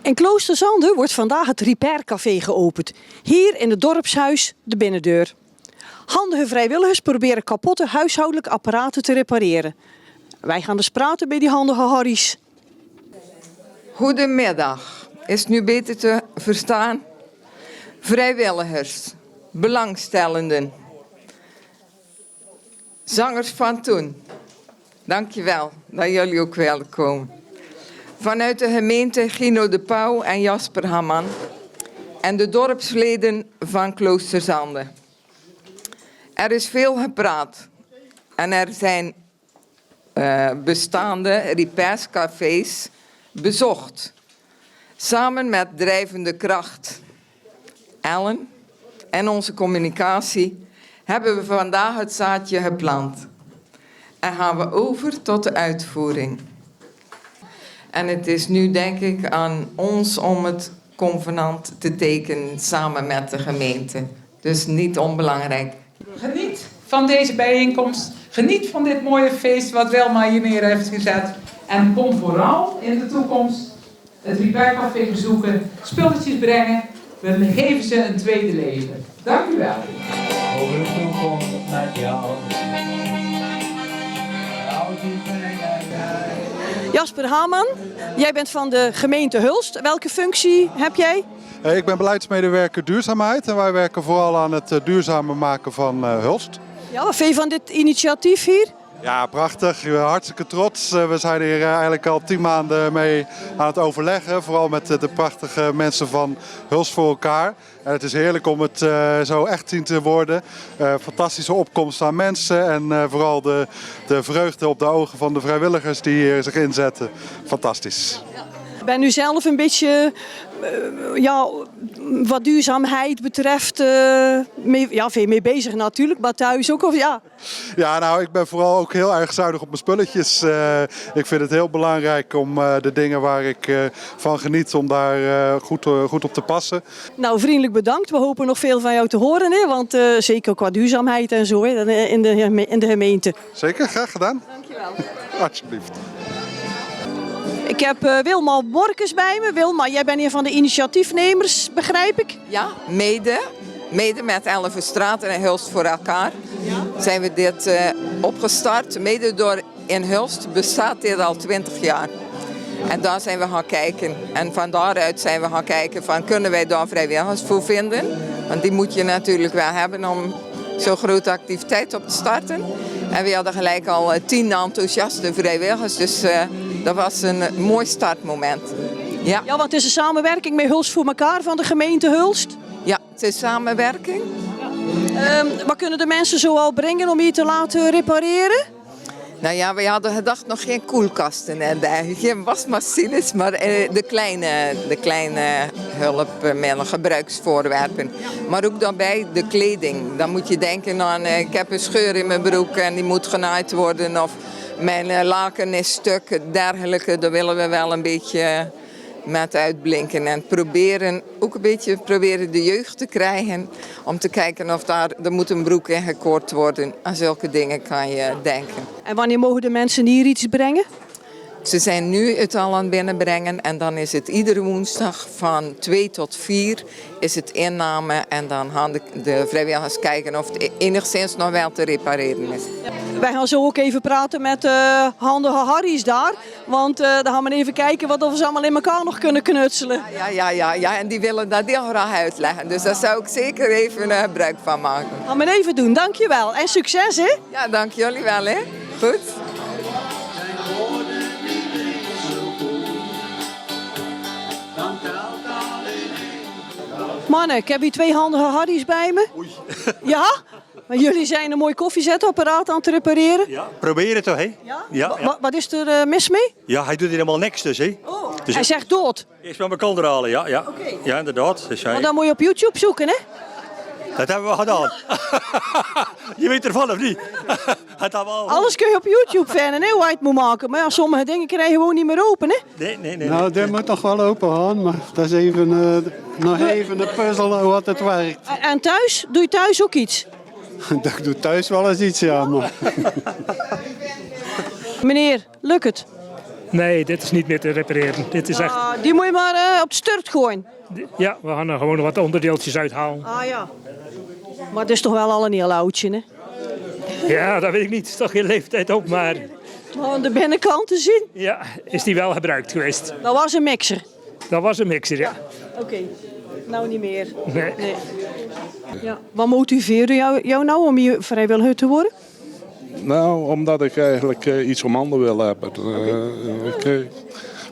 In Kloosterzande wordt vandaag het Repair Café geopend. Hier in het dorpshuis de binnendeur. Handige vrijwilligers proberen kapotte huishoudelijke apparaten te repareren. Wij gaan dus praten bij die handige Harry's. Goedemiddag. Is het nu beter te verstaan? Vrijwilligers, belangstellenden, zangers van toen. Dankjewel dat jullie ook willen komen. Vanuit de gemeente Gino de Pauw en Jasper Hamman en de dorpsleden van Kloosterzande. Er is veel gepraat en er zijn bestaande repairscafés bezocht. Samen met drijvende kracht Ellen en onze communicatie hebben we vandaag het zaadje geplant. En gaan we over tot de uitvoering. En het is nu denk ik aan ons om het convenant te tekenen samen met de gemeente. Dus niet onbelangrijk. Geniet van deze bijeenkomst. Geniet van dit mooie feest wat Wilma hier neer heeft gezet. En kom vooral in de toekomst het Repair Café bezoeken, spulletjes brengen. We geven ze een tweede leven. Dank u wel. Over de toekomst met jou. Jasper Hamman, jij bent van de gemeente Hulst. Welke functie heb jij? Ik ben beleidsmedewerker duurzaamheid en wij werken vooral aan het duurzamer maken van Hulst. Ja, wat vind je van dit initiatief hier? Ja, prachtig. Hartstikke trots. We zijn hier eigenlijk al 10 maanden mee aan het overleggen. Vooral met de prachtige mensen van Hulst voor elkaar. En het is heerlijk om het zo echt zien te worden. Fantastische opkomst aan mensen en vooral de vreugde op de ogen van de vrijwilligers die hier zich inzetten. Fantastisch. Ik ben nu zelf een beetje, wat duurzaamheid betreft, veel mee bezig natuurlijk, maar thuis ook. Ja, nou, ik ben vooral ook heel erg zuinig op mijn spulletjes. Ik vind het heel belangrijk om de dingen waar ik van geniet, om daar goed op te passen. Nou, vriendelijk bedankt. We hopen nog veel van jou te horen, hè? Want zeker qua duurzaamheid en zo hè, in de gemeente. Zeker, graag gedaan. Dankjewel. Alsjeblieft. Ik heb Wilma Borkes bij me. Wilma, jij bent een van de initiatiefnemers, begrijp ik? Ja, mede met Ellen Verstraeten en Hulst voor elkaar zijn we dit opgestart. Mede door in Hulst bestaat dit al 20 jaar. En daar zijn we gaan kijken. En van daaruit zijn we gaan kijken van kunnen wij daar vrijwilligers voor vinden. Want die moet je natuurlijk wel hebben om zo'n grote activiteit op te starten. En we hadden gelijk al 10 enthousiaste vrijwilligers. Dus dat was een mooi startmoment. Ja, Ja, want het is een samenwerking met Hulst voor elkaar van de gemeente Hulst. ja, het is samenwerking. Wat kunnen de mensen zoal brengen om hier te laten repareren? Nou ja, we hadden gedacht nog geen koelkasten en dergelijke, geen wasmachines, maar de kleine hulpmiddelen, gebruiksvoorwerpen. Maar ook daarbij de kleding. Dan moet je denken aan, ik heb een scheur in mijn broek en die moet genaaid worden. Of mijn laken is stuk, dergelijke. Daar willen we wel een beetje met uitblinken. En ook een beetje proberen de jeugd te krijgen. Om te kijken of er moet een broek in gekort worden. Aan zulke dingen kan je denken. En wanneer mogen de mensen hier iets brengen? Ze zijn nu het al aan het binnenbrengen en dan is het iedere woensdag van 2 tot 4 is het inname en dan gaan de vrijwilligers kijken of het enigszins nog wel te repareren is. Wij gaan zo ook even praten met handige Harry's daar. Want dan gaan we even kijken wat of ze allemaal in elkaar nog kunnen knutselen. Ja, en die willen dat heel graag uitleggen. Dus daar zou ik zeker even gebruik van maken. Gaan we even doen, dankjewel. En succes hè? Ja, dank jullie wel hè. Goed. Mannen, ik heb hier 2 handige Harry's bij me. Oei. Ja? Maar jullie zijn een mooi koffiezetapparaat aan het repareren. Ja, probeer het toch, hè? Ja? Ja, ja. Wat is er mis mee? Ja, hij doet hier helemaal niks dus, hè? Oh, Dus hij zegt dood. eerst met mijn kant halen, ja. Ja, Oké. ja inderdaad. Dus Maar dan moet je op YouTube zoeken hè? dat hebben we gedaan. Je weet ervan, of niet? Het hebben we al. Alles kun je op YouTube vinden hè, hoe je het moet maken. Maar ja, sommige dingen krijg je gewoon niet meer open hè? Nee. Nou, dit moet toch wel open gaan, maar dat is even, nog even een puzzel hoe het werkt. En thuis? Doe je thuis ook iets? Ik doe thuis wel eens iets, ja. Maar. Meneer, lukt het? Nee, dit is niet meer te repareren. Dit is echt... Die moet je maar op de sturt gooien. Ja, we gaan er gewoon wat onderdeeltjes uithalen. Ah ja. Maar het is toch wel al een heel oudje, hè? Ja, dat weet ik niet. Het is toch geen leeftijd ook, maar... Maar aan de binnenkant te zien. Ja, is die wel gebruikt geweest. Dat was een mixer. Dat was een mixer, ja. Oké. Nou niet meer. Nee. Ja. Wat motiveerde jou nou om hier vrijwilliger te worden? Nou, omdat ik eigenlijk iets om handen wil hebben.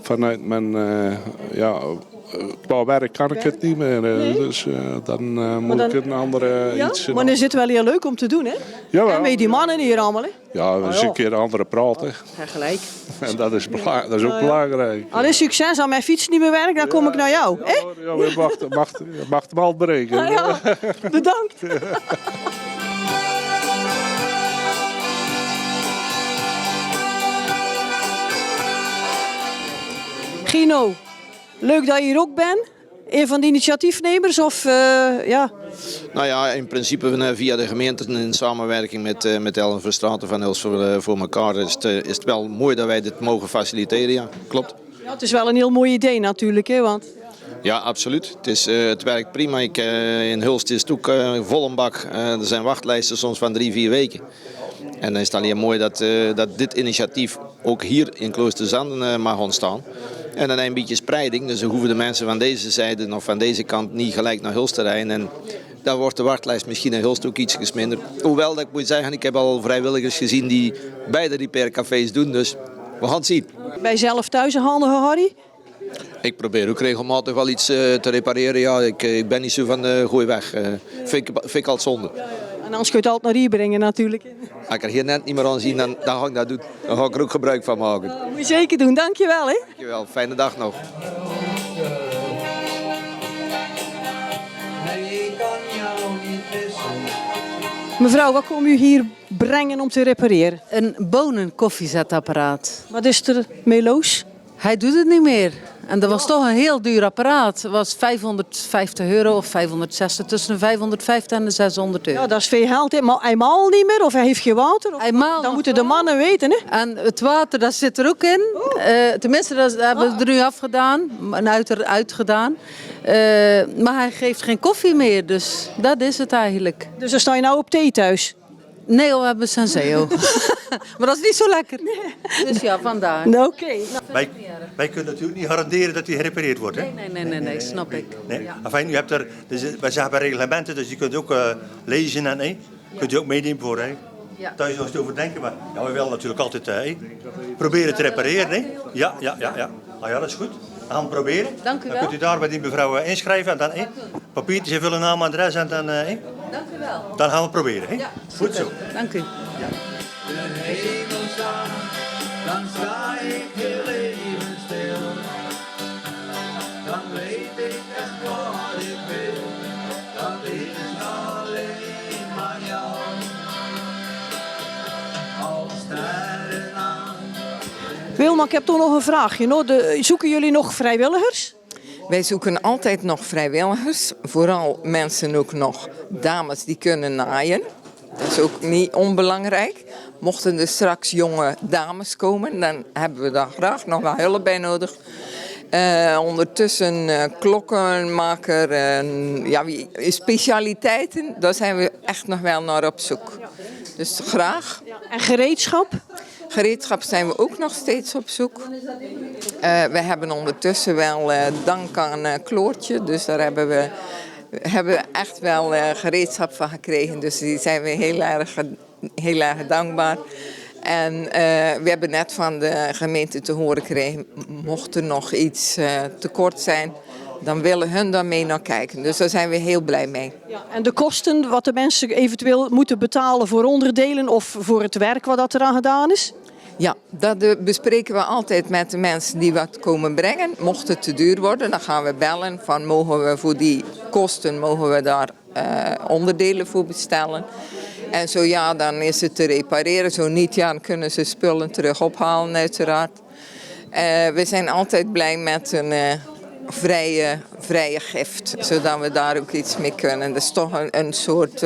Vanuit mijn qua werk kan ik het niet meer. Dus dan moet ik een andere iets... Maar dan is het wel heel leuk om te doen, hè? Jawel. En met die mannen hier allemaal, hè? Ja, eens een keer andere praten. Ja, gelijk. En dat is ook belangrijk. Als succes aan mijn fiets niet meer werkt, dan kom ik naar jou. Hè? Ja, je mag het wel berekenen. Ja, bedankt. Gino, leuk dat je hier ook bent. Een van de initiatiefnemers of ja? Nou ja, in principe via de gemeente in samenwerking met Ellen Verstraeten van Els voor elkaar is het wel mooi dat wij dit mogen faciliteren, ja, klopt. Ja, het is wel een heel mooi idee natuurlijk, hè? Want... Ja, absoluut. Het werkt prima. In Hulst is het ook vol een bak. Er zijn wachtlijsten soms van 3-4 weken. En dan is het alleen mooi dat dit initiatief ook hier in Kloosterzanden mag ontstaan. En dan een beetje spreiding, dus dan hoeven de mensen van deze zijde of van deze kant niet gelijk naar Hulst te rijden. En dan wordt de wachtlijst misschien in Hulst ook iets minder. Hoewel, dat ik moet zeggen, ik heb al vrijwilligers gezien die beide repaircafés doen, dus we gaan het zien. Bij jezelf thuis een handige Harry? Ik probeer ook regelmatig wel iets te repareren. Ja, ik ben niet zo van gooi weg. Vind ik altijd zonde. En anders kun je het altijd naar hier brengen natuurlijk. Als ik er hier net niet meer aan zie, dan ga ik dat doen. Dan ga ik er ook gebruik van maken. Dat moet je zeker doen, dankjewel hè. Dankjewel, fijne dag nog. Mevrouw, wat kom u hier brengen om te repareren? Een bonenkoffiezetapparaat. Wat is er mee los? Hij doet het niet meer. En dat was toch een heel duur apparaat. Het was €550 of 560, tussen de 550 en de €600. Ja, dat is veel geld. Hè? Maar hij maalt niet meer of hij heeft geen water? Of... Dan moeten de mannen weten. Hè? En het water, dat zit er ook in. Tenminste, dat hebben we er nu afgedaan. En uitgedaan. Maar hij geeft geen koffie meer. Dus dat is het eigenlijk. Dus dan sta je nou op thee thuis? Nee, we hebben Senseo. Maar dat is niet zo lekker. Nee. Dus ja, vandaar. Nou, oké. Wij kunnen natuurlijk niet garanderen dat die gerepareerd wordt. Hè? Nee, snap ik. Nee? Ja. Enfin, u hebt er, dus, wij hebben reglementen, dus je kunt ook lezen en kunt u ook meenemen voor. Ja. Thuis nog eens over denken, maar ja, we willen natuurlijk altijd proberen te repareren. Hè? Ja. Nou ja, dat is goed. We gaan het proberen. Dank u wel. Dan kunt u daar bij die mevrouw inschrijven en dan papiertjes invullen, naam, adres en dan, Dank u wel. dan gaan we het proberen. Hè? Ja, goed zo. Dank u. de hemel staat, dan sta ik heel even stil. Dan weet ik echt wat ik wil, dat is alleen maar jou. Als sterren aan. Wilma, ik heb toch nog een vraagje. Zoeken jullie nog vrijwilligers? Wij zoeken altijd nog vrijwilligers. Vooral mensen ook nog, dames die kunnen naaien. Dat is ook niet onbelangrijk. Mochten er straks jonge dames komen, dan hebben we daar graag nog wel hulp bij nodig. Ondertussen klokkenmaker, specialiteiten, daar zijn we echt nog wel naar op zoek. Dus graag. En gereedschap? Gereedschap zijn we ook nog steeds op zoek. We hebben ondertussen wel dank aan Kloortje, dus daar hebben we echt wel gereedschap van gekregen. Dus die zijn we heel erg dankbaar. En we hebben net van de gemeente te horen gekregen, mocht er nog iets tekort zijn, dan willen hun daarmee naar kijken. Dus daar zijn we heel blij mee. Ja, en de kosten wat de mensen eventueel moeten betalen voor onderdelen of voor het werk wat dat eraan gedaan is? Ja, dat bespreken we altijd met de mensen die wat komen brengen. Mocht het te duur worden, dan gaan we bellen van mogen we voor die kosten daar onderdelen voor bestellen. En zo ja, dan is het te repareren. Zo niet, ja, dan kunnen ze spullen terug ophalen uiteraard. We zijn altijd blij met een vrije gift, zodat we daar ook iets mee kunnen. Dat is toch een soort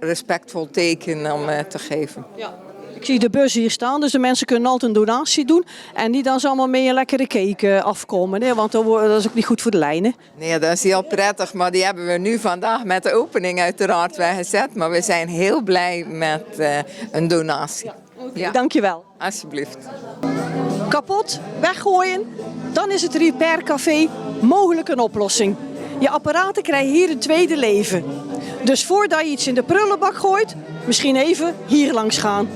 respectvol teken om te geven. Ja. Ik zie de bus hier staan, dus de mensen kunnen altijd een donatie doen. En die dan allemaal mee een lekkere cake afkomen. Hè? Want dat is ook niet goed voor de lijnen. Nee, dat is heel prettig, maar die hebben we nu vandaag met de opening uiteraard weggezet. Maar we zijn heel blij met een donatie. Ja. Dankjewel. Alsjeblieft. Kapot, weggooien, dan is het Repair Café mogelijk een oplossing. Je apparaten krijgen hier een tweede leven. Dus voordat je iets in de prullenbak gooit, misschien even hier langs gaan.